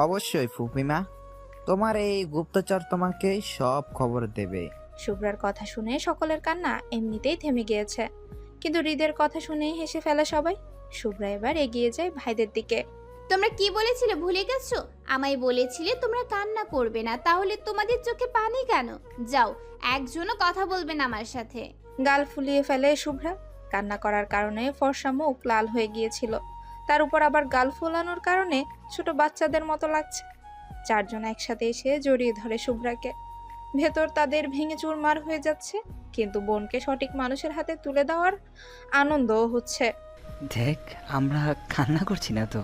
অবশ্যই ফুপিমা, তোমার এই গুপ্তচর তোমাকে সব খবর দেবে। শুভ্রার কথা শুনে সকলের কান্না এমনিতেই থেমে গিয়েছে, কিন্তু হৃদের কথা শুনেই হেসে ফেলে সবাই। শুভ্রা এবার এগিয়ে যায় ভাইদের দিকে। তোমরা কি বলেছিলে ভুলে গেছো? আমায় বলেছিলে তোমরা কান্না করবে না, তাহলে তোমাদের চোখে পানি কেন? যাও, একজনও কথা বলবে না আমার সাথে। গাল ফুলিয়ে ফেলে শুভ্রা। কান্না করার কারণে ফর্সা মুখ লাল হয়ে গিয়েছিল, তার উপর আবার গাল ফোলানোর কারণে ছোট বাচ্চাদের মতো লাগছে। চারজন একসাথে এসে জড়িয়ে ধরে শুভ্রাকে। ভেতর তাদের ভেঙে চুরমার হয়ে যাচ্ছে, কিন্তু বোনকে সঠিক মানুষের হাতে তুলে দেওয়ার আনন্দও হচ্ছে। দেখ, আমরা কান্না করছি না তো,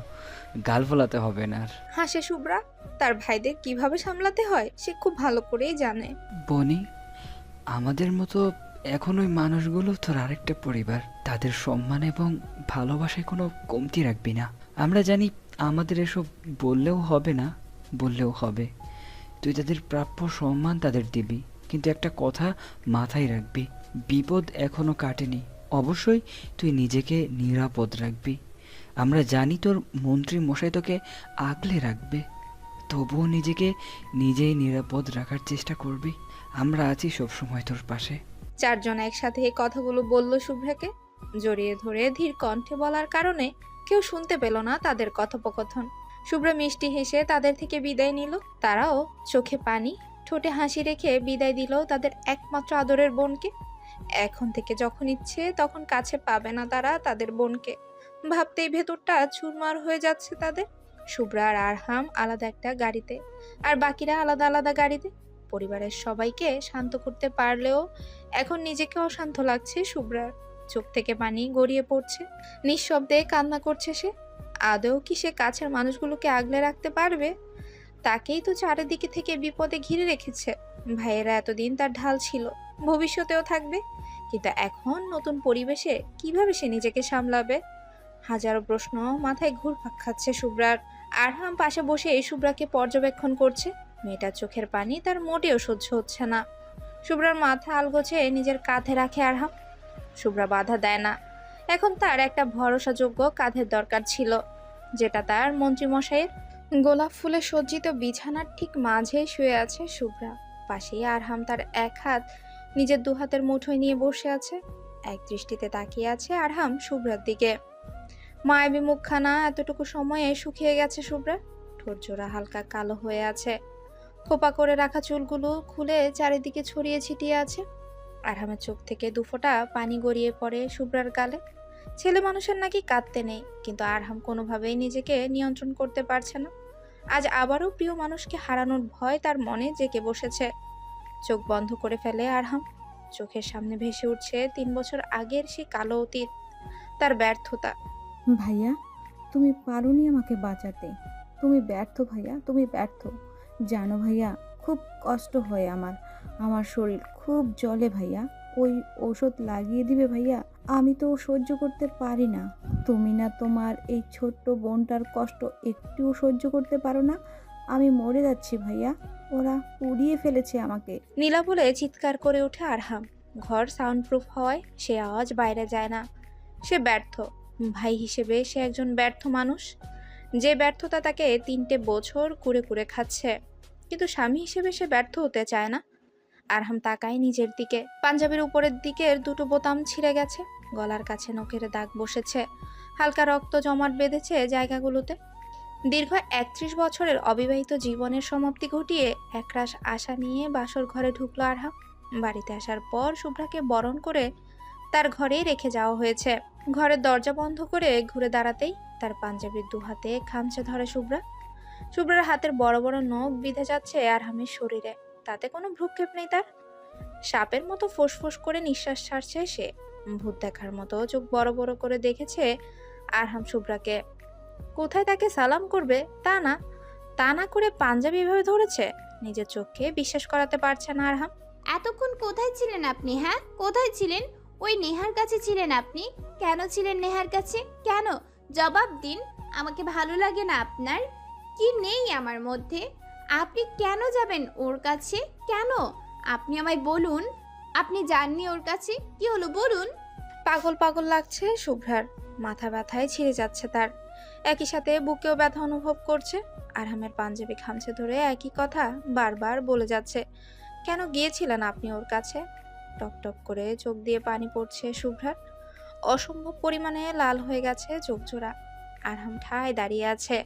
গাল ফোলাতে হবে না আর। হাসে শুভ্রা। তার ভাইদের কিভাবে সামলাতে হয় সে খুব ভালো করেই জানে। বনি, আমাদের মতো এখন ওই মানুষগুলো তোর আরেকটা পরিবার, তাদের সম্মান এবং ভালোবাসায় কোনো কমতি রাখবি না। আমরা জানি আমাদের এসব বললেও হবে না, বললেও হবে। তুই তাদের প্রাপ্য সম্মান তাদের দিবি, কিন্তু একটা কথা মাথায় রাখবি, বিপদ এখনো কাটেনি। অবশ্যই তুই নিজেকে নিরাপদ রাখবি। আমরা জানি তোর মন্ত্রী মশাই তোকে আগলে রাখবে, তবুও নিজেকে নিজেই নিরাপদ রাখার চেষ্টা করবি। আমরা আছি সবসময় তোর পাশে। চারজন একসাথে এই কথাগুলো বলল শুভ্রাকে। জড়িয়ে ধরে ধীর কণ্ঠে বলার কারণে কেউ শুনতে পেল না তাদের কথোপকথন। শুভ্রা মিষ্টি হেসে তাদের থেকে বিদায় নিল। তারাও চোখে পানি, ঠোঁটে হাসি রেখে বিদায় দিল তাদের একমাত্র আদরের বোনকে। এখন থেকে যখন ইচ্ছে তখন কাছে পাবে না তারা তাদের বোনকে। ভাবতেই ভেতরটা চুরমার হয়ে যাচ্ছে তাদের। শুভ্রা আর আরহাম আলাদা একটা গাড়িতে, আর বাকিরা আলাদা আলাদা গাড়িতে। পরিবারের সবাইকে শান্ত করতে পারলেও এখন নিজেকে অশান্ত লাগছে শুভ্রার। চোখ থেকে পানি গড়িয়ে পড়ছে, নিঃশব্দে কান্না করছে সে। আদৌ কি সে কাছের মানুষগুলোকে আগলে রাখতে পারবে? তাকেই তো চারিদিকে থেকে বিপদে ঘিরে রেখেছে। ভাইয়েরা এতদিন তার ঢাল ছিল, ভবিষ্যতেও থাকবে, কিন্তু এখন নতুন পরিবেশে কিভাবে সে নিজেকে সামলাবে? হাজারো প্রশ্ন মাথায় ঘুরপাক খাচ্ছে শুভ্রার। আরহাম পাশে বসে এই শুভ্রাকে পর্যবেক্ষণ করছে। মেয়েটার চোখের পানি তার মোটেও সহ্য হচ্ছে না। শুভ্রার মাথা আলগোছে নিজের কাঁধে রাখে আরহাম। শুভ্রা বাধা দেয় না। এখন তার একটা ভরসাযোগ্য কাঁধের দরকার ছিল, যেটা তার মন্ত্রীমশাইয়ের। গোলাপ ফুলে সজ্জিত বিছানার ঠিক মাঝে শুয়ে আছে শুভ্রা। পাশেই আরহাম তার এক হাত নিজের দু হাতের মুঠোয় নিয়ে বসে আছে। এক দৃষ্টিতে তাকিয়ে আছে আরহাম শুভ্রার দিকে। মায়াবী মুখখানা এতটুকু সময়ে শুকিয়ে গেছে শুভ্রা। ঠোঁট জোড়া হালকা কালো হয়ে আছে। খোপা করে রাখা চুলগুলো খুলে চারিদিকে ছড়িয়ে ছিটিয়ে আছে। আরহামের চোখ থেকে দুফোঁটা পানি গড়িয়ে পড়ে শুভ্রার গালে। ছেলে মানুষের নাকি কাঁদতে নেই, কিন্তু আরহাম কোনোভাবেই নিজেকে নিয়ন্ত্রণ করতে পারছে না। আজ আবারও প্রিয় মানুষকে হারানোর ভয় তার মনে জেঁকে বসেছে। চোখ বন্ধ করে ফেলে আরহাম। চোখের সামনে ভেসে উঠছে 3 বছর আগের সেই কালো অতীত, তার ব্যর্থতা। ভাইয়া, তুমি পারোনি আমাকে বাঁচাতে। তুমি ব্যর্থ ভাইয়া, তুমি ব্যর্থ। জানো ভাইয়া, খুব কষ্ট হয় আমার। আমার শরীর খুব জ্বলে ভাইয়া। ওই ওষুধ লাগিয়ে দিবে ভাইয়া? আমি তো সহ্য করতে পারি না। তুমি না তোমার এই ছোট্ট বোনটার কষ্ট একটুও সহ্য করতে পারো না? আমি মরে যাচ্ছি ভাইয়া, ওরা পুড়িয়ে ফেলেছে আমাকে। নীলা বলে চিৎকার করে ওঠে আরহাম। ঘর সাউন্ড প্রুফ হওয়ায় সে আওয়াজ বাইরে যায় না। সে ব্যর্থ। ভাই হিসেবে সে একজন ব্যর্থ মানুষ, যে ব্যর্থতা তাকে 3 বছর কুরে কুরে খাচ্ছে। কিন্তু স্বামী হিসেবে সে ব্যর্থ হতে চায় না। আরহাম তাকায় নিজের দিকে। পাঞ্জাবির উপরের দিকের দুটো বোতাম ছিঁড়ে গেছে, গলার কাছে নখের দাগ বসেছে, হালকা রক্ত জমাট বেঁধেছে জায়গাগুলোতে। দীর্ঘ 31 বছরের অবিবাহিত জীবনের সমাপ্তি ঘটিয়ে একরাশ আশা নিয়ে বাসর ঘরে ঢুকলো আরহাম। বাড়িতে আসার পর শুভ্রাকে বরণ করে তার ঘরেই রেখে যাওয়া হয়েছে। ঘরের দরজা বন্ধ করে ঘুরে দাঁড়াতেই তার পাঞ্জাবির 2 হাতে খামচে ধরে শুভ্রা। শুভ্রার হাতের বড় বড় নখ বিঁধে যাচ্ছে আরহামের শরীরে, তাতে কোনো ভ্রুক্ষেপ নেই তার। সাপের মতো ফোঁস করে নিঃশ্বাস ছাড়ছে সে। ভূত দেখার মতো চোখ বড় বড় করে দেখেছে আরহাম শুভ্রাকে। কোথায় তাকে সালাম করবে তা না করে পাঞ্জাবি এভাবে ধরেছে। নিজের চোখকে বিশ্বাস করাতে পারছে না আরহাম। এতক্ষণ কোথায় ছিলেন আপনি? হ্যাঁ, কোথায় ছিলেন? ওই নেহার কাছে ছিলেন আপনি? কেন ছিলেন নেহার কাছে? কেন? জবাব দিন। আমাকে ভালো লাগে না আপনার? কি নেই আমার মধ্যে? আপনি কেন যাবেন ওর কাছে? কেন? আপনি আমায় বলুন। আপনি যাননি ওর কাছে, কি হলো বলুন। পাগল পাগল লাগছে শুভ্রার। মাথা ব্যথায় ছিঁড়ে যাচ্ছে তার, একই সাথে বুকেও ব্যথা অনুভব করছে। আরহামের পাঞ্জাবি খামচে ধরে একই কথা বারবার বলে যাচ্ছে, কেন গিয়েছিলেন আপনি ওর কাছে? টপ টপ করে চোখ দিয়ে পানি পড়ছে শুভ্রার, অসম্ভব পরিমাণে লাল হয়ে গেছে চোখ জোড়া। আরহাম ঠায় দাঁড়িয়ে আছে।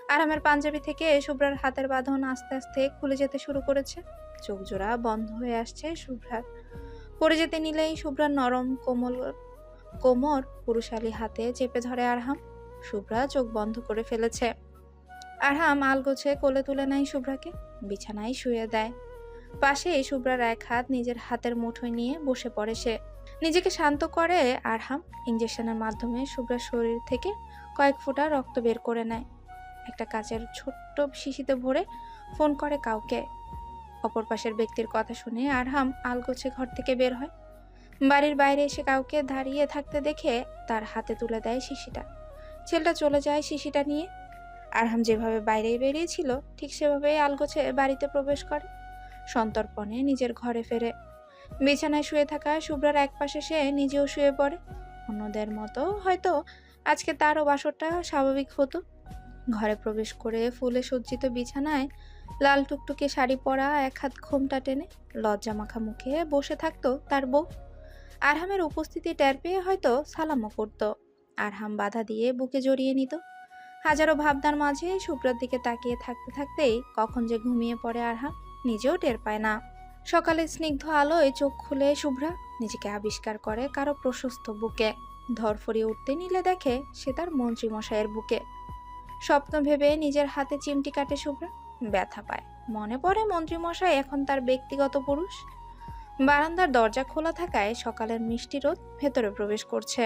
আরহামের পাঞ্জাবি থেকে শুভ্রার হাতের বাঁধন আস্তে আস্তে খুলে যেতে শুরু করেছে। চোখ জোড়া বন্ধ হয়ে আসছে শুভ্রার। পড়ে যেতে নিলেই শুভ্রার নরম কোমর পুরুষালী হাতে চেপে ধরে আরহাম। শুভ্রা চোখ বন্ধ করে ফেলেছে। আরহাম আলগোছে কোলে তুলে নেয় শুভ্রাকে, বিছানায় শুয়ে দেয়। পাশে শুভ্রার এক হাত নিজের হাতের মুঠোয় নিয়ে বসে পড়ে সে। নিজেকে শান্ত করে আরহাম ইঞ্জেকশনের মাধ্যমে শুভ্রার শরীর থেকে কয়েক ফোঁটা রক্ত বের করে নেয়। একটা কাচের ছোট্ট শিশিতে ভরে ফোন করে কাউকে। অপর পাশের ব্যক্তির কথা শুনে আরহাম আলগোছে ঘর থেকে বের হয়। বাড়ির বাইরে এসে কাউকে দাঁড়িয়ে থাকতে দেখে তার হাতে তুলে দেয় শিশিটা। ছেলেটা চলে যায় শিশিটা নিয়ে। আরহাম যেভাবে বাইরে বেরিয়েছিল ঠিক সেভাবেই আলগোছে বাড়িতে প্রবেশ করে। সন্তর্পণে নিজের ঘরে ফেরে। বিছানায় শুয়ে থাকা শুভ্রার এক পাশে সে নিজেও শুয়ে পড়ে। অন্যদের মতো হয়তো আজকে তারও বাসরটা স্বাভাবিক হতো। ঘরে প্রবেশ করে ফুলে সজ্জিত বিছানায় লাল টুকটুকে শাড়ি পরা, এক হাত ঘোমটা টেনে লজ্জা মাখা মুখে বসে থাকতো তার বউ। আরহামের উপস্থিতি টের পেয়ে হয়তো সালামও করত। আরহাম বাধা দিয়ে বুকে জড়িয়ে নিত। হাজারো ভাবনার মাঝে শুভ্রার দিকে তাকিয়ে থাকতে থাকতেই কখন যে ঘুমিয়ে পড়ে আরহাম নিজেও টের পায় না। সকালে স্নিগ্ধ আলোয় চোখ খুলে শুভ্রা নিজেকে আবিষ্কার করে কারো প্রশস্ত বুকে। ধরফরিয়ে উঠতে নিলে দেখে সে তার মন্ত্রীমশাইয়ের বুকে। স্বপ্ন ভেবে নিজের হাতে চিমটি কাটে শুভ্রা, ব্যথা পায়। মনে পড়ে মন্ত্রীমশাই এখন তার ব্যক্তিগত পুরুষ। বারান্দার দরজা খোলা থাকায় সকালের মিষ্টি রোদ ভেতরে প্রবেশ করছে,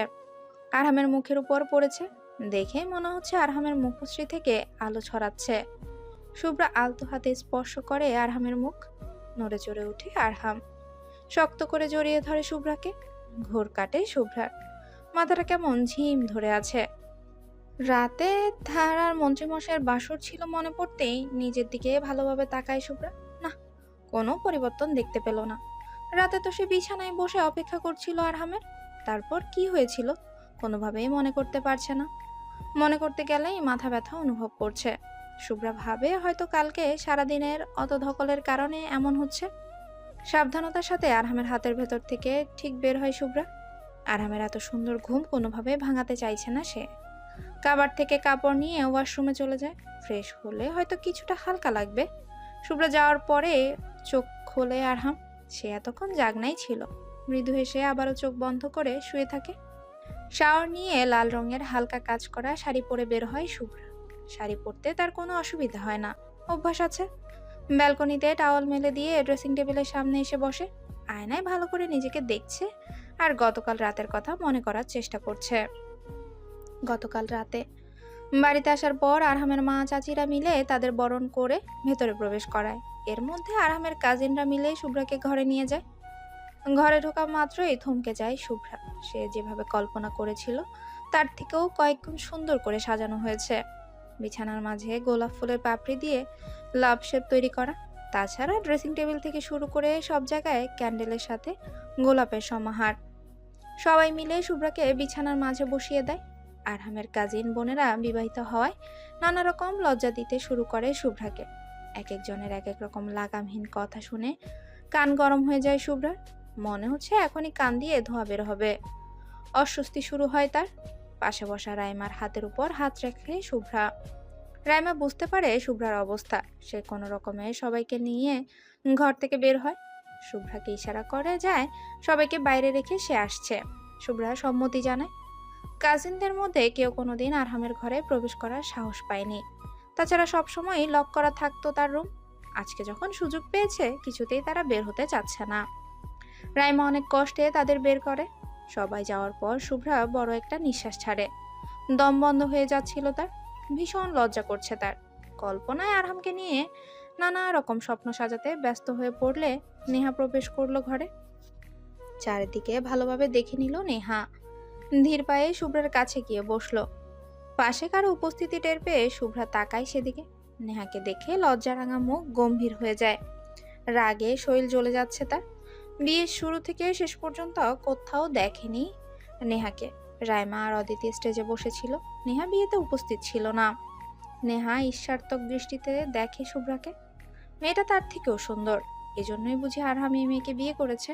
আরহামের মুখের উপর পড়েছে। দেখে মনে হচ্ছে আরহামের মুখশ্রী থেকে আলো ছড়াচ্ছে। শুভ্রা আলতো হাতে স্পর্শ করে আরহামের মুখ। নড়ে চড়ে উঠে আরহাম, শক্ত করে জড়িয়ে ধরে শুভ্রাকে। ঘোর কাটে শুভ্রার, মাথাটা কেমন ঝিম ধরে আছে। রাতে ধারার মন্ত্রীমশাইয়ের বাসর ছিল মনে পড়তেই নিজের দিকে ভালোভাবে তাকায় শুভ্রা। না, কোনো পরিবর্তন দেখতে পেল না। রাতে তো সে বিছানায় বসে অপেক্ষা করছিল আরহামের। তারপর কি হয়েছিল কোনোভাবেই মনে করতে পারছে না। মনে করতে গেলেই মাথা ব্যথা অনুভব করছে। শুভ্রা ভাবে হয়তো কালকে সারাদিনের অত ধকলের কারণে এমন হচ্ছে। সাবধানতার সাথে আরহামের হাতের ভেতর থেকে ঠিক বের হয় শুভ্রা। আরহামের এত সুন্দর ঘুম কোনোভাবে ভাঙাতে চাইছে না সে। কাবার থেকে কাপড় নিয়ে ওয়াশরুমে চলে যায়। ফ্রেশ হলে হয়তো কিছুটা হালকা লাগবে। শুভ্রা যাওয়ার পরে চোখ খোলে আরহাম। সে এতক্ষণ জাগনাই ছিল। মৃদু হেসে আবারও চোখ বন্ধ করে শুয়ে থাকে। শাওয়ার নিয়ে লাল রঙের হালকা কাজ করা শাড়ি পরে বের হয় শুভ্রা। শাড়ি পরতে তার কোনো অসুবিধা হয় না, অভ্যাস আছে। ব্যালকনিতে টাওয়াল মেলে দিয়ে ড্রেসিং টেবিলের সামনে এসে বসে। আয়নায় ভালো করে নিজেকে দেখছে আর গতকাল রাতের কথা মনে করার চেষ্টা করছে। গতকাল রাতে বাড়িতে আসার পর আরহামের মা চাচিরা মিলে তাদের বরণ করে ভেতরে প্রবেশ করায়। এর মধ্যে আরহামের কাজিনরা মিলে শুভ্রাকে ঘরে নিয়ে যায়। ঘরে ঢোকা মাত্রই থমকে যায় শুভ্রা। সে যেভাবে কল্পনা করেছিল তার থেকেও কয়েক গুণ সুন্দর করে সাজানো হয়েছে। বিছানার মাঝে গোলাপ ফুলের পাপড়ি দিয়ে লাভ শেপ তৈরি করা। তাছাড়া ড্রেসিং টেবিল থেকে শুরু করে সব জায়গায় ক্যান্ডেলের সাথে গোলাপের সমাহার। সবাই মিলে শুভ্রাকে বিছানার মাঝে বসিয়ে দেয়। আরহামের কাজিন বোনেরা বিবাহিত হওয়ায় নানা রকম লজ্জা দিতে শুরু করে শুভ্রাকে। এক একজনের এক এক রকম লাগামহীন কথা শুনে কান গরম হয়ে যায় শুভ্রার। মনে হচ্ছে এখনই কান দিয়ে ধোঁয়া বের হবে। অস্বস্তি শুরু হয় তার। পাশে বসা রাইমার হাতের উপর হাত রেখে শুভ্রা। রাইমা বুঝতে পারে শুভ্রার অবস্থা। সে কোনো রকমে সবাইকে নিয়ে ঘর থেকে বের হয়। শুভ্রাকে ইশারা করে যায় সবাইকে বাইরে রেখে সে আসছে। শুভ্রা সম্মতি জানায়। কাজিনদের মধ্যে কেউ কোনোদিন আরহামের ঘরে প্রবেশ করার সাহস পায়নি। তাছাড়া সবসময়ই লক করা থাকতো তার রুম। আজকে যখন সুযোগ পেয়েছে কিছুতেই তারা বের হতে চাচ্ছে না। রাইমা অনেক কষ্টে তাদের বের করে। সবাই যাওয়ার পর শুভ্রা বড় একটা নিঃশ্বাস ছাড়ে। দম বন্ধ হয়ে যাচ্ছিল তার। ভীষণ লজ্জা করছে তার। কল্পনায় আরহামকে নিয়ে নানা রকম স্বপ্ন সাজাতে ব্যস্ত হয়ে পড়লে নেহা প্রবেশ করলো ঘরে। চারিদিকে ভালোভাবে দেখে নিল নেহা। ধীর পায়ে শুভ্রার কাছে গিয়ে বসলো। পাশে কারো উপস্থিতি টের পেয়ে শুভ্রা তাকায় সেদিকে। নেহাকে দেখে লজ্জারাঙা মুখ গম্ভীর হয়ে যায়। রাগে শরীর জ্বলে যাচ্ছে তার। বিয়ের শুরু থেকে শেষ পর্যন্ত কোথাও দেখেনি নেহাকে। রাইমা আর অদিতি স্টেজে বসেছিল। নেহা বিয়েতে উপস্থিত ছিল না। নেহা ঈর্ষার্থক দৃষ্টিতে দেখে শুভ্রাকে। মেয়েটা তার থেকেও সুন্দর, এজন্যই বুঝি আরহাম এই মেয়েকে বিয়ে করেছে।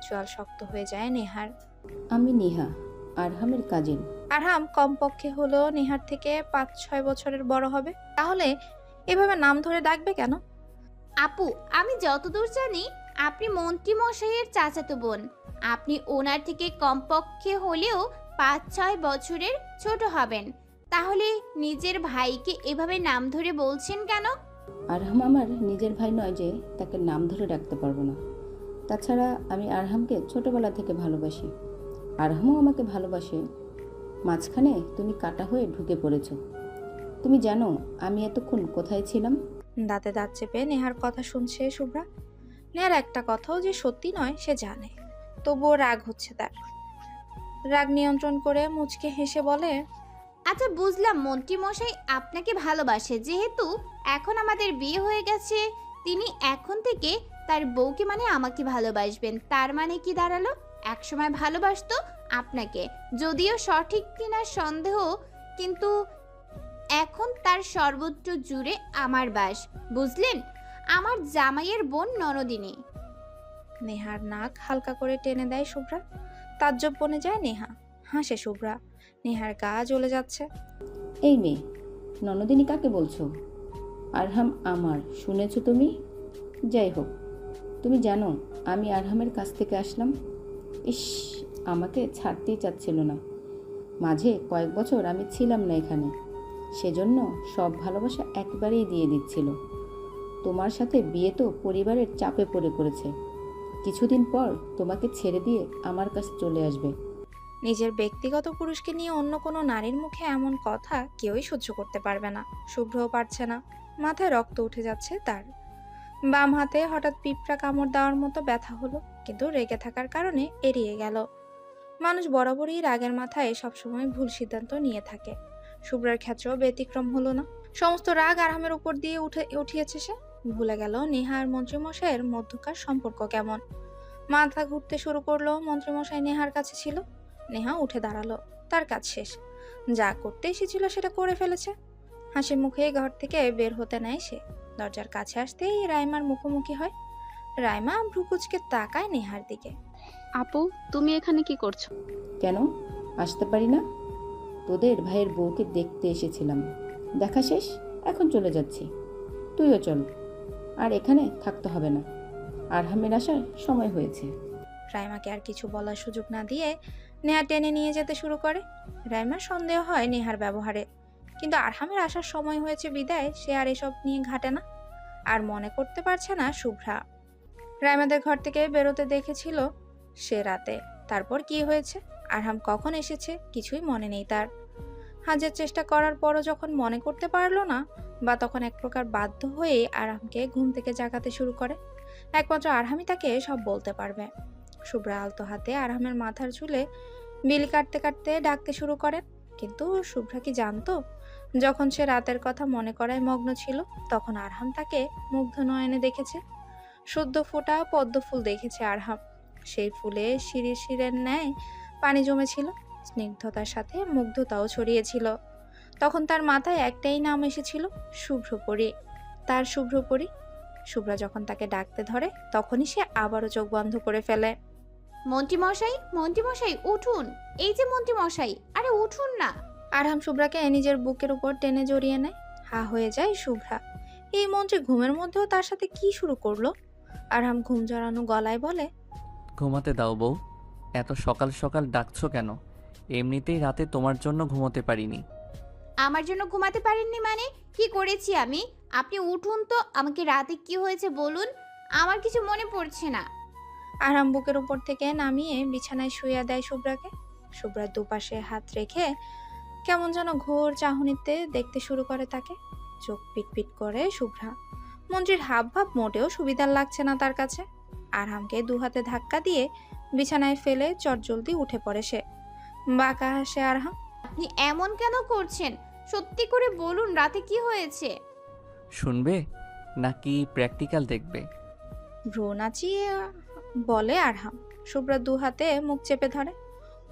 চোয়াল শক্ত হয়ে যায় নেহার। আমি নেহা, আরহামের কাজিন। আরহাম কমপক্ষে হলো নেহার থেকে 5-6 বছরের বড় হবে। তাহলে এভাবে নাম ধরে ডাকবে কেন? আপু, আমি যতদূর জানি আপনি মন্ত্রী মশাইয়ের চাচাতো বোন। আপনি ওনার থেকে কমপক্ষে হলেও 5-6 বছরের ছোট হবেন। তাহলে নিজের ভাইকে এভাবে নাম ধরে বলছেন কেন? আরহাম আমার নিজের ভাই নয় যে তাকে নাম ধরে ডাকতে পারবো না। তাছাড়া আমি আরহামকে ছোটবেলা থেকে ভালোবাসি, আরহামও আমাকে ভালোবাসে। মাঝখানে তুমি কাটা হয়ে ঢুকে পড়েছো। তুমি জানো আমি এতক্ষণ কোথায় ছিলাম? দাঁতে দাঁত চেপে নেহার কথা শুনছে শুভ্রা। নেহার একটা কথাও যে সত্যি নয় সে জানে, তবুও রাগ হচ্ছে তার। রাগ নিয়ন্ত্রণ করে মুচকে হেসে বলে, আচ্ছা বুঝলাম মন্ত্রী মশাই আপনাকে ভালোবাসে। যেহেতু এখন আমাদের বিয়ে হয়ে গেছে, তিনি এখন থেকে তার বউকে মানে আমাকে ভালোবাসবেন। তার মানে কি দাঁড়ালো? একসময় ভালোবাসতো আপনাকে, যদিও সঠিক কিনা সন্দেহ, কিন্তু এখন তার সর্বত্র জুড়ে আমার বাস। বুঝলেন? আমার জামাইয়ের বোন ননদিনী। নেহার নাক হালকা করে টেনে দেয় শুভ্রা। তাজ্জব বনে যায় নেহা। হাসে শুভ্রা। নেহার গা জ্বলে যাচ্ছে। এই মেয়ে, ননদিনী কাকে বলছো? আরহাম আমার, শুনেছো তুমি? যাই হোক, তুমি জানো আমি আরহামের কাছ থেকে আসলাম। ইস, আমাকে ছাড়তেই চাচ্ছিল না। মাঝে কয়েক বছর আমি ছিলাম না এখানে, সেজন্য সব ভালোবাসা একবারেই দিয়ে দিচ্ছিল। তোমার সাথে বিয়ে তো পরিবারের চাপে পড়ে করেছে। কিছুদিন পর তোমাকে ছেড়ে দিয়ে আমার কাছে চলে আসবে। নিজের ব্যক্তিগত পুরুষকে নিয়ে অন্য কোনো নারীর মুখে এমন কথা কেউই সহ্য করতে পারবে না। শুভ্রও পারছে না। মাথায় রক্ত উঠে যাচ্ছে তার। বাম হাতে হঠাৎ পিঁপড়া কামড় দেওয়ার মতো ব্যথা হলো, কিন্তু রেগে থাকার কারণে এড়িয়ে গেল। মানুষ বরাবরই রাগের মাথায় সবসময় ভুল সিদ্ধান্ত নিয়ে থাকে। শুভ্রার ক্ষেত্রেও ব্যতিক্রম হলো না। সমস্ত রাগ আরহামের উপর দিয়ে উঠিয়েছে সে। ভুলে গেল নেহা আর মন্ত্রীমশাইয়ের মধ্যকার সম্পর্ক কেমন। মাথা ঘুরতে শুরু করলো। মন্ত্রীমশাই নেহার কাছে ছিল। নেহা উঠে দাঁড়ালো। তার কাজ শেষ। যা করতে এসেছিল সেটা করে ফেলেছে। হাসি মুখে ঘর থেকে বের হতে নেয় সে। দরজার কাছে আসতেই রাইমার মুখোমুখি হয়। রাইমা ভ্রুকুচকে তাকায় নেহার দিকে। আপু, তুমি এখানে কি করছো? কেন আসতে পারি না? তোদের ভাইয়ের বউকে দেখতে এসেছিলাম, দেখা শেষ, এখন চলে যাচ্ছি। তুইও চল, আর এখানে থাকতে হবে না, আরহামের আসার সময় হয়েছে। রাইমাকে আর কিছু বলার সুযোগ না দিয়ে নেহা টেনে নিয়ে যেতে শুরু করে। রাইমার সন্দেহ হয় নেহার ব্যবহারে, কিন্তু আরহামের আসার সময় হয়েছে বিদায় সে আর এসব নিয়ে ঘাটে না। আর মনে করতে পারছে না শুভ্রা রাইমাদের ঘর থেকে বেরোতে দেখেছিল সে রাতে। তারপর কি হয়েছে, আরহাম কখন এসেছে, কিছুই মনে নেই তার। হাজার চেষ্টা করার পরও যখন মনে করতে পারলো না, বা তখন এক প্রকার বাধ্য হয়ে আরহামকে ঘুম থেকে জাগাতে শুরু করে। একমাত্র আরহামই তাকে সব বলতে পারবে। শুভ্রা আলতো হাতে আরহামের মাথার চুলে বিলি কাটতে কাটতে ডাকতে শুরু করেন। কিন্তু শুভ্রা কি জানতো, যখন সে রাতের কথা মনে করায় মগ্ন ছিল, তখন আরহাম তাকে মুগ্ধ নয়নে দেখেছে। সদ্য ফোটা পদ্ম ফুল দেখেছে আরহাম। সেই ফুলে শিরির ন্যায় পানি জমেছিল, স্নিগ্ধতার সাথে মুগ্ধতাও ছড়িয়েছিল। তখন তার মাথায় একটাই নাম এসেছিল, শুভ্রপরী। তার শুভ্রপরী। শুভ্রা যখন তাকে ডাকতে ধরে, তখনই সে আবারও চোখ বন্ধ করে ফেলে। মন্ত্রী মশাই, মন্ত্রী মশাই উঠুন। এই যে মন্ত্রী মশাই, আরে উঠুন না। আরহাম শুভ্রাকে নিজের বুকের উপর টেনে জড়িয়ে নেয়। হা হয়ে যায় শুভ্রা। এই মন্ত্রী ঘুমের মধ্যেও তার সাথে কি শুরু করলো? আরহাম ঘুম জড়ানো গলায় বলে, ঘুমাতে দাও বউ, এত সকাল সকাল ডাকছো কেন? এমনিতেই রাতে তোমার জন্য ঘুমোতে পারিনি। আমার জন্য ঘুমাতে পারেননি মানে? কি করেছি আমি? আপনি উঠুন তো, আমাকে রাতে কি হয়েছে বলুন, আমার কিছু মনে পড়ছে না। আরহাম বুকের উপর থেকে নামিয়ে বিছানায় শুইয়ে দেয় শুভ্রাকে। শুভ্রার দুপাশে হাত রেখে কেমন যেন ঘোর চাহনিতে দেখতে শুরু করে তাকে। চোখ পিটপিট করে শুভ্রা। মন্ত্রীর হাবভাব মোটেও সুবিধার লাগছে না তার কাছে। আরহামকে দু হাতে ধাক্কা দিয়ে বিছানায় ফেলে চটজলদি উঠে পড়ে সে। বাঁকা হাসে আরহাম। আপনি এমন কেন করছেন? সত্যি করে বলুন, রাতে কি হয়েছে? শুনবে নাকি প্র্যাকটিক্যাল দেখবে? ভ্রু নাচিয়ে বলে আরহাম। শুভ্রা দু হাতে মুখ চেপে ধরে।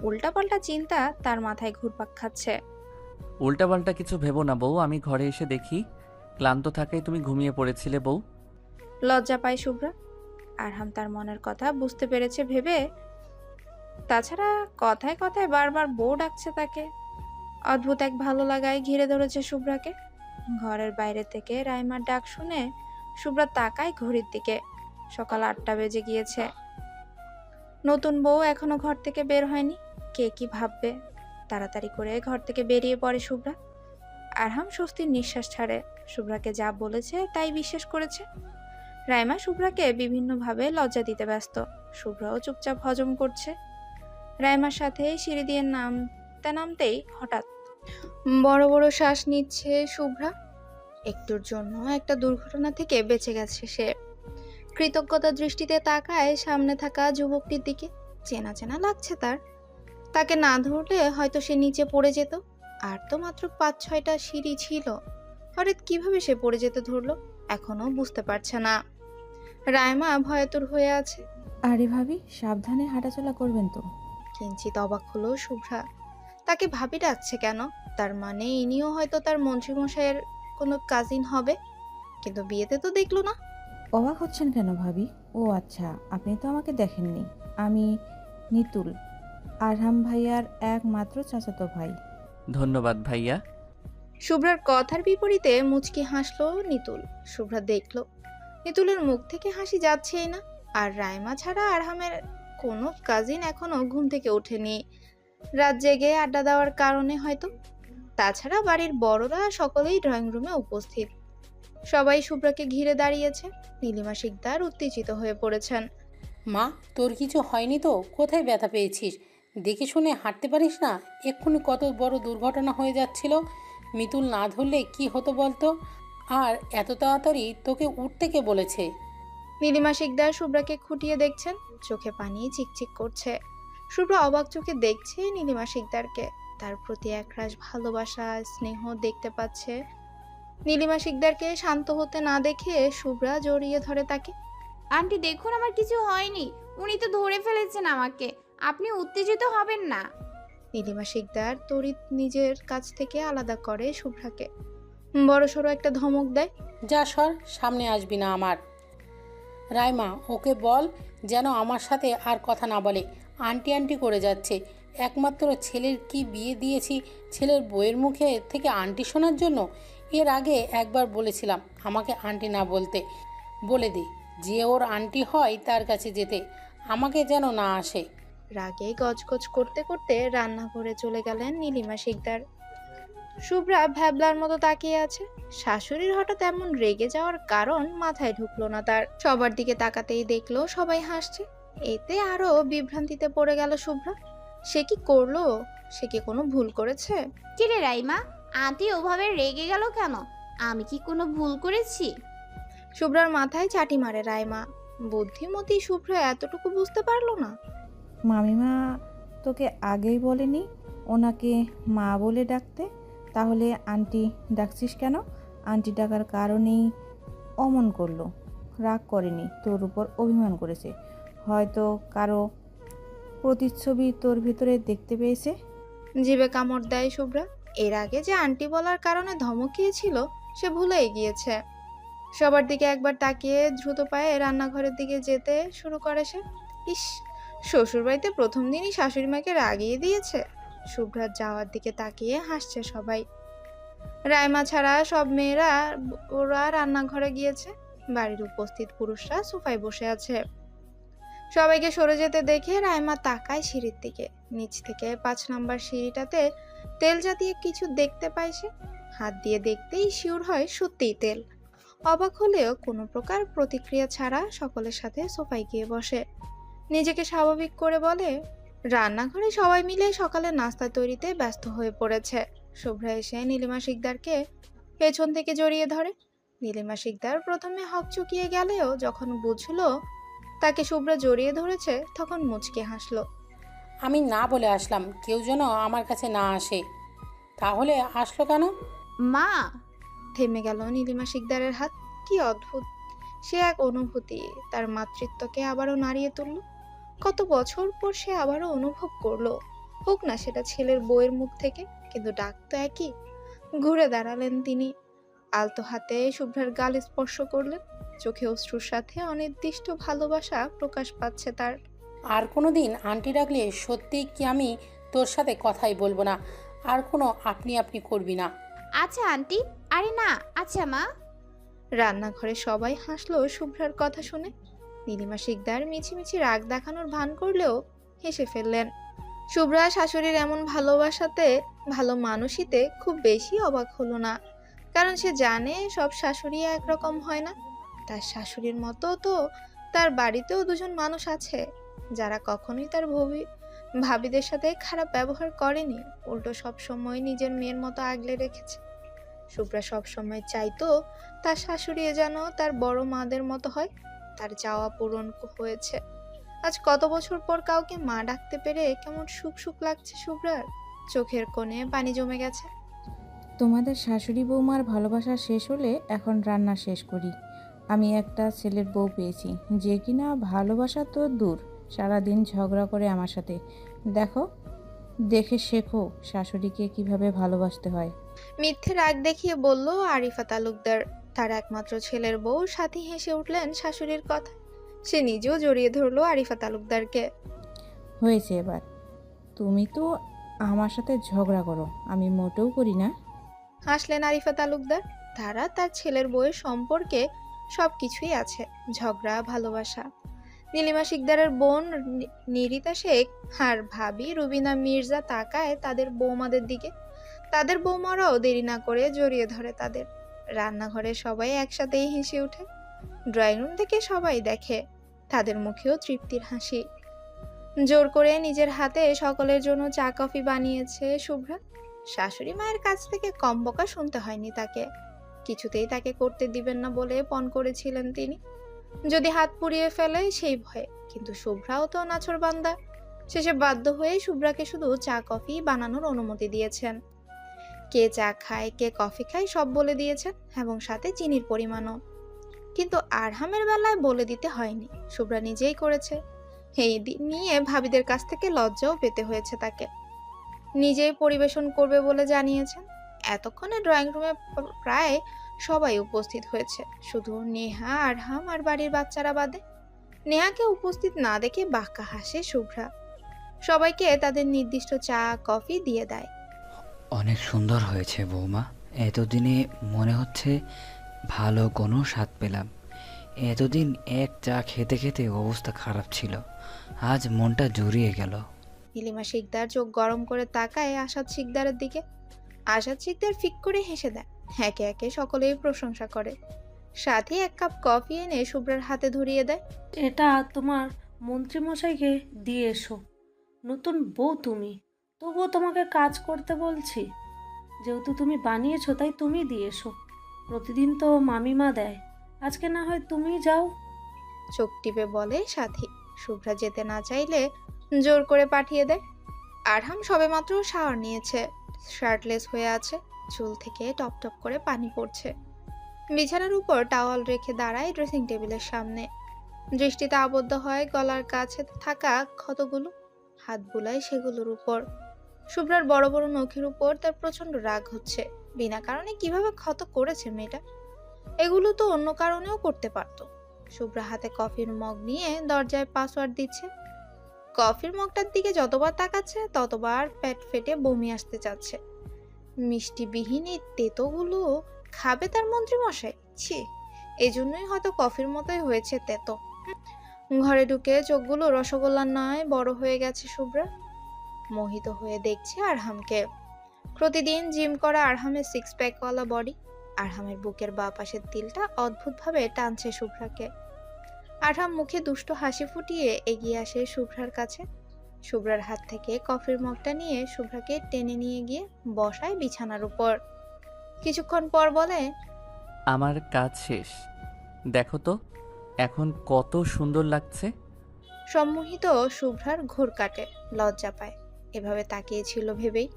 উল্টাপাল্টা চিন্তা তার মাথায় ঘুরপাক খাচ্ছে। উল্টাপাল্টা কিছু ভেবো না বউ, আমি ঘরে এসে দেখি ক্লান্ত থাকায় তুমি ঘুমিয়ে পড়েছিলে বউ। লজ্জা পায় শুভ্রা। আরহাম তার মনের কথা বুঝতে পেরেছে ভেবে, তাছাড়া কথায় কথায় বারবার বউ ডাকছে তাকে। অদ্ভুত এক ভালো লাগায় ঘিরে ধরেছে শুভ্রাকে। ঘরের বাইরে থেকে রাইমার ডাক শুনে শুভ্রা তাকায় ঘড়ির দিকে। সকাল 8টা বেজে গিয়েছে। নতুন বউ এখনো ঘর থেকে বের হয়নি। কে কি ভাববে। তাড়াতাড়ি করে ঘর থেকে বেরিয়ে পড়ে শুভ্রা। আরহাম স্বস্তির নিঃশ্বাস ছাড়ে। শুভ্রাকে যা বলেছে তাই বিশ্বাস করেছে। রাইমা শুভ্রাকে বিভিন্নভাবে লজ্জা দিতে ব্যস্ত। শুভ্রাও চুপচাপ হজম করছে। রাইমার সাথে সিঁড়ি দিয়ে নামতে নামতেই হঠাৎ বড় বড় শ্বাস নিচ্ছে শুভ্রা। একটুর জন্য একটা দুর্ঘটনা থেকে বেঁচে গেছে সে। কৃতজ্ঞতা দৃষ্টিতে তাকায় সামনে থাকা যুবকটির দিকে। চেনা চেনা লাগছে তার। তাকে না ধরলে হয়তো সে নিচে পড়ে যেত। আর তো মাত্র 5-6টা সিঁড়ি ছিল। হঠাৎ কিভাবে সে পড়ে যেতে ধরলো এখনো বুঝতে পারছে না। রাইমা ভয়াতুর হয়ে আছে। আরে ভাবি, সাবধানে হাঁটাচলা করবেন তো। কিঞ্চিত অবাক হলো শুভ্রা। তাকে ভাবি ডাকছে কেন? তার মানে ইনিও হয়তো তার মন্ত্রীমশাইয়ের কোনো কাজিন হবে। কিন্তু বিয়েতে তো দেখলো না। অবাক হচ্ছেন কেন ভাবি? ও আচ্ছা, আপনি তো আমাকে দেখেননি। আমি নিতুল, আরহাম ভাইয়ার একমাত্র চাচাতো ভাই। ধন্যবাদ ভাইয়া। শুভ্রার কথার বিপরীতে মুচকি হাসলো নিতুল। শুভ্রা দেখলো নিতুলের মুখ থেকে হাসি যাচ্ছেই না। আর রাইমা ছাড়া আরহামের কোনো কাজিন এখনো ঘুম থেকে ওঠেনি। রাত জেগে আড্ডা দেওয়ার কারণে হয়তো। তাছাড়া বাড়ির বড়রা সকলেই ড্রয়িং রুমে উপস্থিত। সবাই শুভ্রাকে ঘিরে দাঁড়িয়েছে। নীলিমা শিকদার উত্তেজিত হয়ে পড়েছেন। মা, তোর কিছু হয়নি তো? কোথায় ব্যথা পেয়েছিস? দেখে শুনে হাঁটতে পারিস না? এক্ষুনি কত বড় দুর্ঘটনা হয়ে যাচ্ছিল। মিতুল না ধরলে কি হতো বলতো? আর এত তাড়াতাড়ি তোকে উঠতে কে বলেছে? নীলিমা শিকদার শুভ্রাকে খুঁটিয়ে দেখছেন। চোখে পানি চিকচিক করছে। শুভ্রা অবাক চোখে দেখছে নীলিমা শিকদারকে। তার প্রতি একরাশ ভালোবাসা স্নেহ দেখতে পাচ্ছে। নীলিমা শিকদারকে শান্ত হতে না দেখে শুভ্রা জড়িয়ে ধরে তাকে। আন্টি দেখুন, আমার কিছু হয়নি। উনি তো ধরে ফেলেছেন আমাকে। আপনি উত্তেজিত হবেন না। নীলিমা শিকদার তড়িৎ নিজের কাছ থেকে আলাদা করে শুভ্রাকে। বড়সড় একটা ধমক দেয়। যা সর, সামনে আসবি না আমার। রাইমা, ওকে বল যেন আমার সাথে আর কথা না বলে। আন্টি আন্টি করে যাচ্ছে। একমাত্র ছেলের কি বিয়ে দিয়েছি, ছেলের বউয়ের মুখে থেকে আন্টি শোনার জন্য? এর আগে একবার বলেছিলাম আমাকে আন্টি না বলতে। বলে দে যে ওর আন্টি হয় তার কাছে যেতে, আমাকে যেন না আসে। রাগে গজগজ করতে করতে রান্নাঘরে চলে গেলেন নীলিমা শিকদার। শুভ্রা ভ্যাবলার মতো তাকিয়ে আছে। শাশুড়ির হঠাৎ এমন রেগে যাওয়ার কারণ মাথায় ঢুকলো না তার। সবার দিকে তাকাতেই দেখলো সবাই হাসছে। এতে আরো বিভ্রান্তিতে পড়ে গেল শুভ্রা। সে কি করলো? সে কি কোনো ভুল করেছে? কিরে রাইমা, আন্টি ওভাবে রেগে গেল কেন? আমি কি কোনো ভুল করেছি? শুভ্রার মাথায় চাটি মারে রাইমা। বুদ্ধিমতী শুভ্রা এতটুকু বুঝতে পারলো না। মামিমা তোকে আগেই বলেনি ওনাকে মা বলে ডাকতে? তাহলে আন্টি ডাকছিস কেন? আন্টি ডাকার কারণেই অমন করলো। রাগ করেনি, তোর উপর অভিমান করেছে। হয়তো কারো প্রতিচ্ছবি তোর ভিতরে দেখতে পেয়েছে। জিভে কামড় দেয় শুভ্রা। এর আগে যে আন্টি বলার কারণে ধমক খেয়েছিল সে ভুলেই গিয়েছে। সবার দিকে একবার তাকিয়ে দ্রুত পায়ে রান্নাঘরের দিকে যেতে শুরু করে সে। ইস, শ্বশুরবাড়িতে প্রথম দিনই শাশুড়ি মাকে রাগিয়ে দিয়েছে। শুভ্রার যাওয়ার দিকে তাকিয়ে হাসছে সবাই। রাইমা ছাড়া সব মেয়েরা ওরা রান্নাঘরে গিয়েছে। বাড়ির উপস্থিত পুরুষরা সোফায় বসে আছে। সবাইকে সরে যেতে দেখে রাইমা তাকায় সিঁড়ির দিকে। নিচ থেকে 5 নম্বর সিঁড়িটাতে তেল জাতীয় কিছু দেখতে পায় সে। হাত দিয়ে দেখতেই শিওর হয় সত্যিই তেল। অবাক হলেও কোনো প্রকার প্রতিক্রিয়া ছাড়া সকলের সাথে সোফায় গিয়ে বসে। নিজেকে স্বাভাবিক করে বলে, রান্নাঘরে সবাই মিলে সকালের নাস্তা তৈরিতে ব্যস্ত হয়ে পড়েছে। শুভ্রা এসে নীলিমা শিকদারকে পেছন থেকে জড়িয়ে ধরে। নীলিমা শিকদার প্রথমে হকচকিয়ে গেলেও যখন বুঝলো তাকে শুভ্রা জড়িয়ে ধরেছে তখন মুচকে হাসলো। আমি না বলে আসলাম কেউ যেন আমার কাছে না আসে। তাহলে আসলো কেন? মা, থেমে গেল নীলিমা শিকদারের হাত। কি অদ্ভুত সে এক অনুভূতি তার মাতৃত্বকে আবারও নাড়িয়ে তুলল। কত বছর পর সে আবারও অনুভব করলো হোক না সেটা ছেলের বউয়ের মুখ থেকে, কিন্তু ডাক তো একই। ঘুরে দাঁড়ালেন তিনি, আলতো হাতে শুভ্রার গাল স্পর্শ করলেন। চোখে অশ্রুর সাথে অনির্দিষ্ট ভালোবাসা প্রকাশ পাচ্ছে তার। আর কোনো দিন আন্টি ডাকলে সত্যিই কি আমি তোর সাথে কথাই বলবো না, আর কোনো আপনি আপনি করবি না। আচ্ছা আন্টি। আরে না, আচ্ছা মা। রান্নাঘরে সবাই হাসলো শুভ্রার কথা শুনে। নীলিমা শিকদার মিছিমিছি রাগ দেখানোর ভান করলেও হেসে ফেললেন। শুভ্রা শাশুড়ির এমন ভালোবাসাতে, ভালো মানুষিতে খুব বেশি অবাক হলো না, কারণ সে জানে সব শাশুড়ি একরকম হয় না। তার শাশুড়ির মতো তো তার বাড়িতেও দুজন মানুষ আছে যারা কখনোই তার ভাবিদের সাথে খারাপ ব্যবহার করেনি, উল্টো সব সময় নিজের মেয়ের মতো আগলে রেখেছে। শুভ্রা সব সময় চাইতো তার শাশুড়ি যেন তার বড় মাদের মতো হয়। তার চাওয়া পূরণ হয়েছে। আজ কত বছর পর কাউকে মা ডাকতে পেরে কেমন সুখ সুখ লাগছে শুভ্রার। চোখের কোণে পানি জমে গেছে। তোমাদের শাশুড়ি বৌমার ভালোবাসা শেষ হলে এখন রান্না শেষ করি। আমি একটা ছেলের বউ পেয়েছি যে কিনা ভালোবাসা তো দূর, সারাদিন ঝগড়া করে আমার সাথে। দেখে শেখো শাশুড়িকে কিভাবে ভালোবাসতে হয়। মিথ্যে রাগ দেখিয়ে বলল আরিফা তালুকদার। তার একমাত্র ছেলের বউ সাথী হেসে উঠলেন শাশুড়ির কথা। সে নিজেও জড়িয়ে ধরলো আরিফা তালুকদারকে। হয়েছে এবার, তুমি তো আমার সাথে ঝগড়া করো, আমি মোটেও করি না। হাসলেন আরিফা তালুকদার। তারা তার ছেলের বউয়ের সম্পর্কে সবকিছুই আছে, ঝগড়া, ভালোবাসা। নীলিমা শিকদারের বোন নিরিতা শেখ আর ভাবি রুবিনা মির্জা তাকায় তাদের বৌমাদের দিকে। তাদের বৌমারাও দেরি না করে জড়িয়ে ধরে তাদের। রান্নাঘরে সবাই একসাথেই হেসে ওঠে। ড্রয়িং রুম থেকে সবাই দেখে তাদের মুখেও তৃপ্তির হাসি। জোর করে নিজের হাতে সকলের জন্য চা কফি বানিয়েছে শুভ্রা। শাশুড়ি মায়ের কাছ থেকে কম বকা শুনতে হয়নি তাকে। কিছুতেই তাকে করতে দিবেন না বলে পণ করেছিলেন তিনি, যদি হাত পুড়িয়ে ফেলে সেই ভয়ে। কিন্তু শুভ্রাও তো নাছোড়বান্দা। শেষে বাধ্য হয়ে শুভ্রাকে শুধু চা কফি বানানোর অনুমতি দিয়েছেন। কে চা খায়, কে কফি খায় সব বলে দিয়েছেন, এবং সাথে চিনির পরিমাণও। কিন্তু আরহামের বেলায় বলে দিতে হয়নি, শুভ্রা নিজেই করেছে। এই নিয়ে ভাবিদের কাছ থেকে লজ্জাও পেতে হয়েছে তাকে। নিজেই পরিবেশন করবে বলে জানিয়েছেন। এতক্ষণে ড্রয়িং রুমে প্রায় সবাই উপস্থিত হয়েছে, শুধু নেহা, আরহাম আর বাড়ির বাচ্চারা বাদে। নেহাকে উপস্থিত না দেখে বাঁকা হাসে শুভ্রা। সবাইকে তাদের নির্দিষ্ট চা কফি দিয়ে দেয়। অনেক সুন্দর হয়েছে বৌমা, এতদিনে মনে হচ্ছে ভালো কোনো স্বাদ পেলাম। এতদিন এক চা খেতে খেতে অবস্থা খারাপ ছিল, আজ মনটা জুড়িয়ে গেল। নীলিমা শিকদার চোখ গরম করে তাকায় আসাদ শিকদারের দিকে। আসাদ শিকদার ফিক করে হেসে দেয়। একে একে সকলেই প্রশংসা করে। সাথে এক কাপ কফি এনে শুভ্রার হাতে ধরিয়ে দেয়। এটা তোমার মন্ত্রীমশাইকে দিয়ে এসো। নতুন বউ তুমি, তবুও তোমাকে কাজ করতে বলছি। যেহেতু তুমি বানিয়েছো তাই তুমি দিয়ে এসো। প্রতিদিন তো মামিমা দেয়, আজকে না হয় তুমি যাও। চোখ টিপে বলে সাথী। শুভ্রা যেতে না চাইলে জোর করে পাঠিয়ে দেয়। আরহাম সবেমাত্র শাওয়ার নিয়েছে, শার্টলেস হয়ে আছে, চুল থেকে টপ টপ করে পানি পড়ছে। বিছানার উপর টাওয়াল রেখে দাঁড়ায় ড্রেসিং টেবিলের সামনে। দৃষ্টিতে আবদ্ধ হয় গলার কাছে থাকা ক্ষতগুলো। হাত বুলায় সেগুলোর উপর। শুভ্রার বড় বড় নখের উপর তার প্রচন্ড রাগ হচ্ছে। বিনা কারণে কিভাবে ক্ষত করেছে মেয়েটা? এগুলো তো অন্য কারণেও করতে পারতো। শুভ্রা হাতে কফির মগ নিয়ে দরজায় পাসওয়ার্ড দিচ্ছে। কফির মগটার দিকে যতবার তাকাচ্ছে ততবার পেট ফেটে বমি আসতে চাচ্ছে। মিষ্টিবিহীন এই তেতোগুলো খাবে তার মন্ত্রীমশাই? ছি, এজন্যই হয়তো কফির মতোই হয়েছে তেতো। ঘরে ঢুকে চোখগুলো রসগোল্লার নয় বড় হয়ে গেছে শুভ্রা। মোহিত হয়ে দেখছে আরহামকে। প্রতিদিন জিম করা আরহামের সিক্স প্যাকওয়ালা বডি। আরহামের বুকের বাঁ পাশের তিলটা অদ্ভুতভাবে টানছে শুভ্রাকে। আরহাম মুখে দুষ্ট হাসি ফুটিয়ে এগিয়ে আসে শুভ্রার কাছে। শুভ্রার হাত থেকে কফির মগটা নিয়ে শুভ্রাকে টেনে নিয়ে গিয়ে বসায় বিছানার উপর। কিছুক্ষণ পর বলে, আমার কাজ শেষ, দেখো তো এখন কত সুন্দর লাগছে। সম্মোহিত শুভ্রার ঘোর কাটে, লজ্জা পায়। এভাবে তাকিয়েছিল ভেবেই।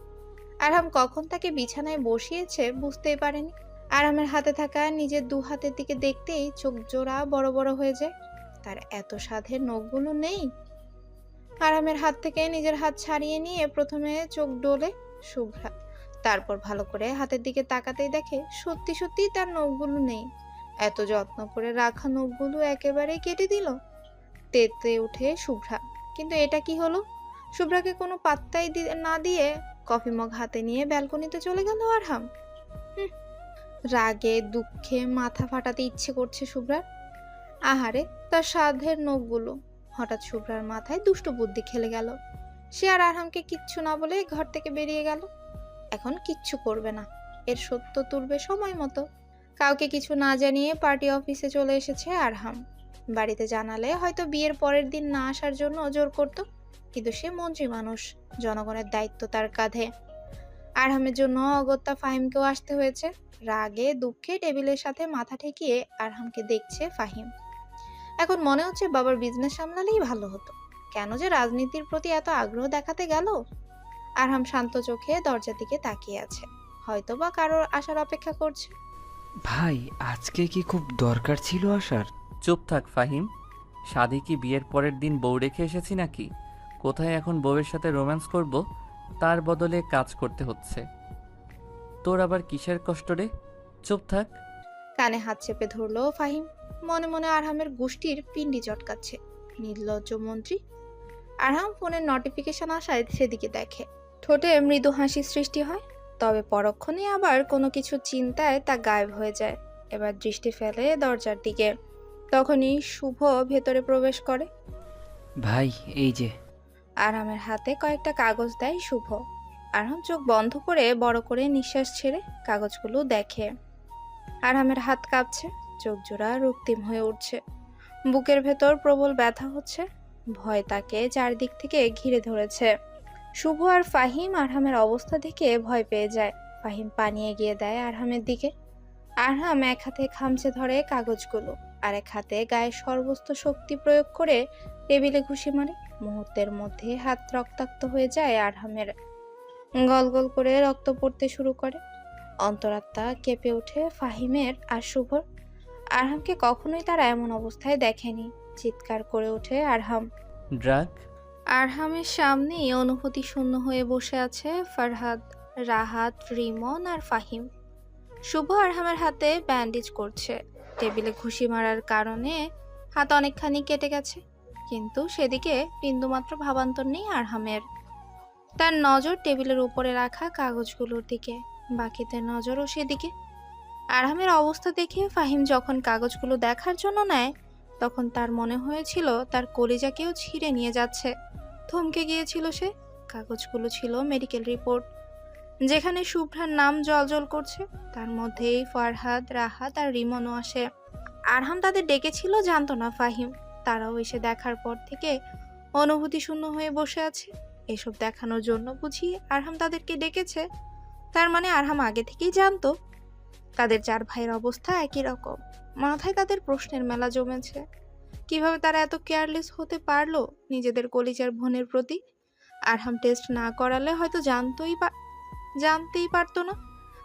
আরহাম কখন তাকে বিছানায় বসিয়েছে বুঝতেই পারেনি। আরহামের হাতে থাকা নিজের দু হাতের দিকে দেখতেই চোখ জোড়া বড় বড় হয়ে যায়। তার এত সাধের নখগুলো নেই। আরামের হাত থেকে নিজের হাত ছাড়িয়ে নিয়ে প্রথমে চোখ ডোলে শুভ্রা, তারপর ভালো করে হাতের দিকে তাকাতেই দেখে সত্যি সত্যি তার নখগুলো নেই। এত যত্ন করে রাখা নখগুলো একেবারে কেটে দিল। তেতে উঠে শুভ্রা, কিন্তু এটা কি হলো? শুভ্রাকে কোনো পাত্তাই না দিয়ে কফি মগ হাতে নিয়ে ব্যালকনিতে চলে গেল আরহাম। রাগে দুঃখে মাথা ফাটাতে ইচ্ছে করছে শুভ্রার। আহারে, তার সাধের নখগুলো। হঠাৎ শুভ্রার মাথায় দুষ্ট বুদ্ধি খেলে গেল। সে আর আরহামকে কিচ্ছু না বলে ঘর থেকে বেরিয়ে গেল। এখন কিচ্ছু করবে না, এর সত্য তুলবে সময় মতো। কাউকে কিছু না জানিয়ে পার্টি অফিসে চলে এসেছে আরহাম। বাড়িতে জানালে হয়তো বিয়ের পরের দিন না আসার জন্য জোর করত, কিন্তু সে মন্ত্রী মানুষ, জনগণের দায়িত্ব তার কাঁধে। আরহামের জন্য অগত্যা ফাহিমকেও আসতে হয়েছে। রাগে দুঃখে টেবিলের সাথে মাথা ঠেকিয়ে আরহামকে দেখছে ফাহিম। এখন মনে হচ্ছে বাবার বিজনেস সামলালেই ভালো হতো। কেন যে রাজনীতির প্রতি এত আগ্রহ দেখাতে গেল? আরহাম শান্ত চোখে দরজার দিকে তাকিয়ে আছে, হয়তো বা কারোর আসার অপেক্ষা করছে। ভাই, আজকে কি খুব দরকার ছিল আসার? চুপ থাক ফাহিম। শাদি কি বিয়ের পরের দিন বউ রেখে এসেছি নাকি? কোথায় এখন বউয়ের সাথে রোম্যান্স করব, তার বদলে কাজ করতে হচ্ছে। তোর আবার কিসের কষ্ট রে? চুপ থাক। কানে হাত চেপে ধরলো ফাহিম। মনে মনে আরহামের গুষ্টির পিন্ডি চটকাচ্ছে। নির্লজ্জ মন্ত্রী। আরহাম ফোনের নোটিফিকেশন আসায় সেদিকে দেখে। ঠোঁটে মৃদু হাসি সৃষ্টি হয়, তবে পরক্ষণে আবার কোনো কিছু চিন্তায় তা গায়েব হয়ে যায়। এবার দৃষ্টি ফেলে দরজার দিকে। তখনই শুভ ভেতরে প্রবেশ করে। ভাই, এই যে। আরহামের হাতে কয়েকটা কাগজ দেয় শুভ। আরহাম চোখ বন্ধ করে বড় করে নিঃশ্বাস ছেড়ে কাগজগুলো দেখে। আরহামের হাত কাঁপছে, চোখ জোড়া রক্তিম হয়ে উঠছে, বুকের ভেতর প্রবল ব্যথা হচ্ছে। ভয় তাকে চারদিক থেকে ঘিরে ধরেছে। শুভ আর ফাহিম আরহামের অবস্থা দেখে ভয় পেয়ে যায়। ফাহিম পানি এগিয়ে দেয় আরহামের দিকে। আরহাম এক হাতে খামচে ধরে কাগজগুলো, আর এক হাতে গায়ে সর্বস্ত শক্তি প্রয়োগ করে টেবিলে ঘুষি মারে। মুহূর্তের মধ্যে হাত রক্তাক্ত হয়ে যায় আরহামের। গল গল করে রক্ত পড়তে শুরু করে। অন্তরাত্মা কেঁপে ওঠে ফাহিমের আর শুভর। আরহামকে কখনোই তারা এমন অবস্থায় দেখেনি। চিৎকার করে ওঠে আরহাম। ড্রাগ। আরহামের সামনেই অনুভূতি শূন্য হয়ে বসে আছে ফারহাদ, রাহাত, রিমন আর ফাহিম। শুভ আরহামের হাতে ব্যান্ডেজ করছে। টেবিলে ঘুষি মারার কারণে হাত অনেকখানি কেটে গেছে, কিন্তু সেদিকে বিন্দুমাত্র ভাবান্তর নেই আরহামের। তার নজর টেবিলের উপরে রাখা কাগজগুলোর দিকে, বাকিদের নজরও সেদিকে। আরহামের অবস্থা দেখে ফাহিম যখন কাগজগুলো দেখার জন্য নেয়, তখন তার মনে হয়েছিল তার কলিজাকেও ছিঁড়ে নিয়ে যাচ্ছে। থমকে গিয়েছিল সে। কাগজগুলো ছিল মেডিকেল রিপোর্ট, যেখানে শুভ্রার নাম জ্বলজ্বল করছে। তার মধ্যেই ফারহাদ, রাহাত আর রিমনও আসে। আরহাম তাদের ডেকেছিল জানতো না ফাহিম। তারাও এসে দেখার পর থেকে অনুভূতি শূন্য হয়ে বসে আছে। এসব দেখানোর জন্য বুঝি আরহাম তাদেরকে ডেকেছে। তার মানে আরহাম আগে থেকেই জানতো তাদের চার ভাইয়ের অবস্থা একই রকম। মাথায় তাদের প্রশ্নের মেলা জমেছে। কিভাবে তারা এত কেয়ারলেস হতে পারলো নিজেদের কলিজার বোনের প্রতি? আরহাম টেস্ট না করালে হয়তো জানতেই পারতো না।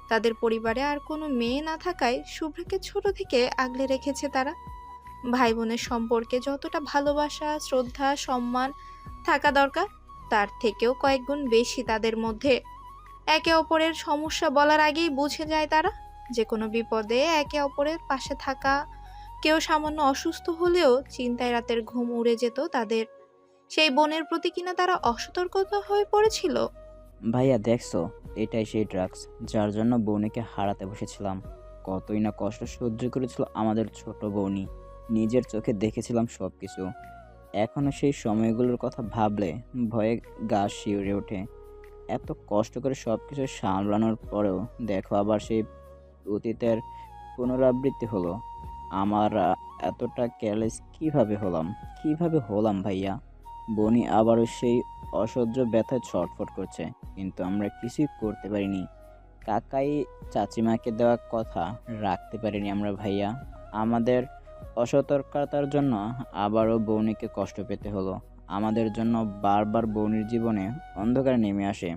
তাদের পরিবারে আর কোনো মেয়ে না থাকায় শুভ্রাকে ছোট থেকে আগলে রেখেছে তারা। ভাই বোনের সম্পর্কে যতটা ভালোবাসা, শ্রদ্ধা, সম্মান থাকা দরকার, তার থেকেও কয়েক গুণ বেশি তাদের মধ্যে। একে অপরের সমস্যা বলার আগেই বুঝে যায় তারা। যে কোনো বিপদে একে অপরের পাশে থাকা। কেউ সামান্য অসুস্থ হলেও চিন্তায় রাতের ঘুম উড়ে যেত তাদের। সেই বোনের প্রতি কিনা তারা অসতর্কতা হয়ে পড়েছিল। ভাইয়া দেখছো, এটাই সেই ড্রাগস যার জন্য বৌনিকে হারাতে বসেছিলাম। কতই না কষ্ট সহ্য করেছিল আমাদের ছোট বৌনি। নিজের চোখে দেখেছিলাম সব কিছু। এখনও সেই সময়গুলোর কথা ভাবলে ভয়ে গা শিউরে ওঠে। এত কষ্ট করে সব কিছু সামলানোর পরেও দেখো আবার সেই অতীতের পুনরাবৃত্তি হলো। আমার এতটা কেয়ারলেস কিভাবে হলাম ভাইয়া? বনি আবারও সেই অসহ্য ব্যথায় ছটফট করছে, কিন্তু আমরা কিছুই করতে পারিনি। কাকাই চাচিমাকে দেওয়া কথা রাখতে পারিনি আমরা ভাইয়া। আমাদের অসতর্কতার জন্য আবারও বৌনিকে কষ্ট পেতে হলো। আমাদের জন্য বারবার বৌনির জীবনে অন্ধকার নেমে আসে।